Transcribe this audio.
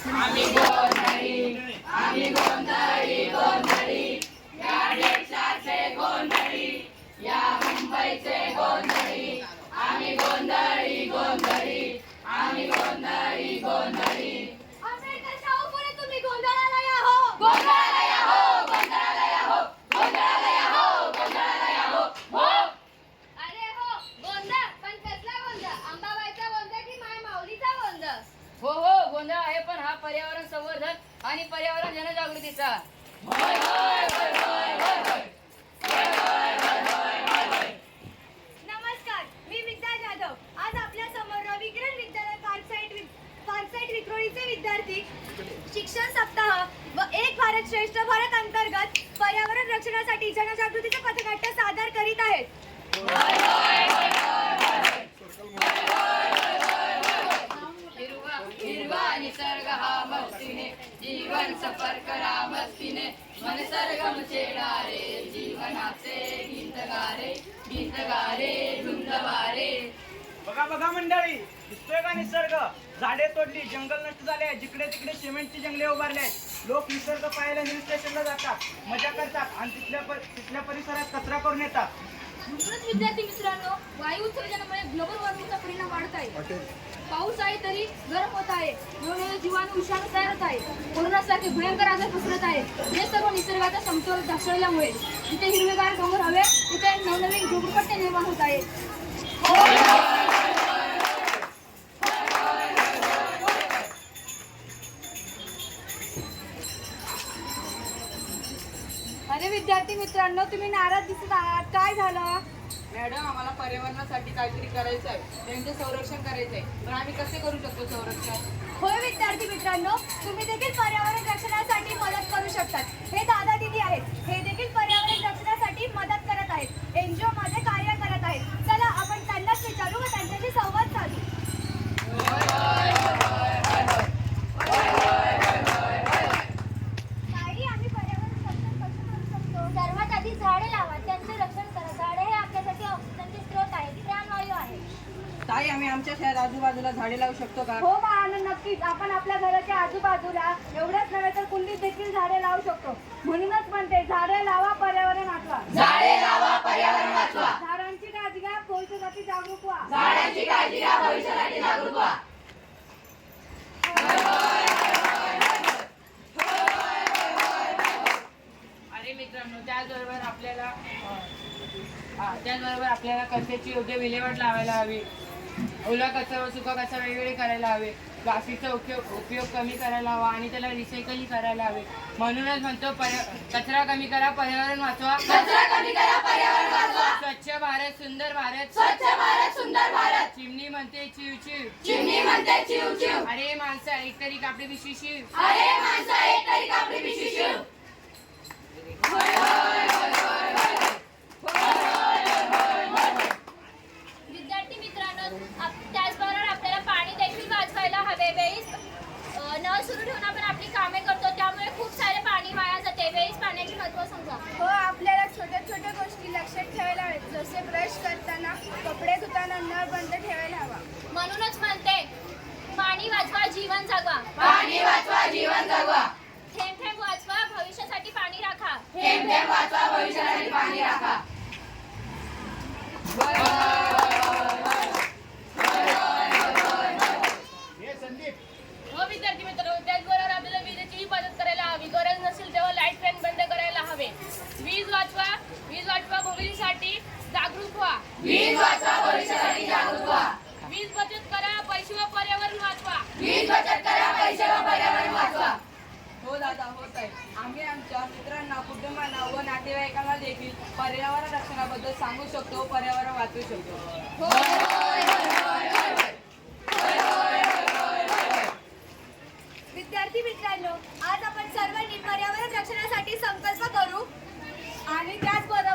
आम्ही गोंधळी गोंधळी या देशाचे गोंधळी या मुंबईचे गोंधळी आम्ही गोंधळी गोंधळी आम्ही गोंधळी गोंधळी आंबेडकर शाहू फुले तुम्ही गोंधळाला या हो गोंधळाला या हो गोंधळाला या हो गोंधळाला या हो गोंधळाला या हो हो अरे हो गोंधळ पण कसला गोंधळ अंबाबाईचा गोंधळ की माय माऊलीचा गोंधळ हो हो गोंधळ आहे पण हा पर्यावरण संवर्धन आणि पर्यावरण जनजागृतीचा होय होय होय होय होय होय नमस्कार मी विद्या जाधव आज आपल्या समोर रविकिरण विद्यालय पार्कसाइट विक्रोळीचे विद्यार्थी शिक्षण सप्ताह व एक भारत श्रेष्ठ भारत अंतर्गत पर्यावरण रक्षणासाठी जनजागृतीचे पथनाट्य सादर करीत आहेत हिरवा निसर्ग हा मस्तीने जीवन सफर करा मस्तीने मन सरगम छेडा रे जीवनाचे गीत गारे धुंद वारे. बघा बघा मंडळी, दिसतोय का निसर्ग? झाडे तोडली, जंगल नष्ट झाले, जिकडे तिकडे सिमेंटची जंगले उभारले आहेत. लोक निसर्ग पाहायला हिल स्टेशनला जातात, मजा करतात आणि तिथल्या परिसरात कचरा करून येतात. म्हणूनच विद्यार्थी मित्रांनो वायू उत्सर्जनामुळे ग्लोबल वॉर्मिंगचा परिणाम वाढत आहे. पाऊस आहे तरी गरम होत आहे. वेगवेगळे जीवाणू विषाणू तयार होत आहे. कोरोनासारखे भयंकर आजार पसरत आहेत. हे सर्व निसर्गाचा समतोल ढासळल्यामुळे जिथे हिरवेगार डोंगर हवे तिथे नवनवीन झोपडपट्ट्या निर्माण होत आहेत. अरे विद्यार्थी मित्रांनो तुम्ही नाराज दिसत आहात, काय झालं? मॅडम आम्हाला पर्यावरणासाठी काहीतरी करायचं आहे, त्यांचे संरक्षण करायचं आहे. पण आम्ही कसे करू शकतो संरक्षण? होय विद्यार्थी मित्रांनो तुम्ही देखील पर्यावरण रक्षणासाठी मदत करू शकतात. हे दादा दिदी आहेत, हे देखील पर्यावरण रक्षणासाठी मदत करत आहेत, एनजीओ मध्ये कार्य करत आहेत. चला आपण त्यांनाच विचारू व त्यांच्याशी संवाद साधू. ताई, आम्ही पर्यावरण रक्षण कसे करू शकतो? सर्वात आधी झाडे लावा, त्यांचे रक्षण करा. झाडे हे आपल्यासाठी ऑक्सिजनचे स्रोत आहेत, प्राणवायू आहे. ताई आम्ही आमच्या शहरात आजूबाजूला झाडे लावू शकतो का? हो बाळांनो, नक्कीच आपण आपल्या घराच्या आजूबाजूला एवढंच नव्हे तर कुंडीत देखील झाडे लावू शकतो. म्हणूनच म्हणते झाडे लावा पर्यावरण वाचवा. झाडे लावा पर्यावरण वाचवा झाडांची काळजी घ्या भविष्यासाठी जागरूक व्हा. झाडांची काळजी घ्या भविष्यासाठी जागरूक व्हा. अरे मित्रांनो त्याचबरोबर आपल्याला कचऱ्याची योग्य विल्हेवाट लावायला हवी. ओला कचरा व सुका कचरा वेगवेगळे करायला हवे. प्लास्टिकचा उपयोग कमी करायला हवा आणि त्याला रिसायकल करायला हवे. म्हणूनच म्हणतो कचरा कमी करा पर्यावरण वाचवा. कचरा कमी करा पर्यावरण वाचवा. स्वच्छ भारत सुंदर भारत. स्वच्छ भारत सुंदर भारत. चिमणी म्हणते चिव चिव. चिमणी म्हणते चिव चिव. अरे माणसा एक तरी कापडी पिशवी शिव. अरे माणसा एक तरी कापडी पिशवी शिव. विद्यार्थी मित्रांनो त्याचबरोबर आपल्याला पाणी देखील वाचवायला हवे. वेळीच नळ सुरू ठेवून आपण आपली कामे करतो, त्यामुळे खूप सारे पाणी वाया जाते. वेळीच पाण्याचे महत्त्व समजा. हो, आपल्याला छोट्या छोट्या गोष्टी लक्षात ठेवायला हव्यात, जसे ब्रश करताना, कपडे धुताना नळ बंद ठेवायला हवा. म्हणूनच म्हणते पाणी वाचवा जीवन जगवा. पाणी वाचवा जीवन जगवा. थेंब थेंब वाचवा भविष्यासाठी पाणी राखा. थेंब थेंब वाचवा भविष्यासाठी पाणी राखा. हो विद्यार्थी मित्रांनो त्याचबरोबर आपल्याला विजेची बचत करायला हवी. गरज नसेल तेव्हा लाईट फॅन बंद करायला हवे. वीज वाचवा भविष्यासाठी जागरूक व्हा. वीज वाचवा भविष्यासाठी जागरूक व्हा. वीज बचत करा पैसे व पर्यावरण वाचवा. वीज बचत करा पैसे व पर्यावरण वाचवा. हो दादा होत आहे. आम्ही आमच्या मित्रांना कुटुंबांना व नातेवाईकांना देखील पर्यावरण रक्षणाबद्दल सांगू शकतो, पर्यावरण वाचवू शकतो. विद्यार्थी मित्रांनो आज आपण सर्वांनी पर्यावरण रक्षणासाठी संकल्प करू आणि त्याचबरोबर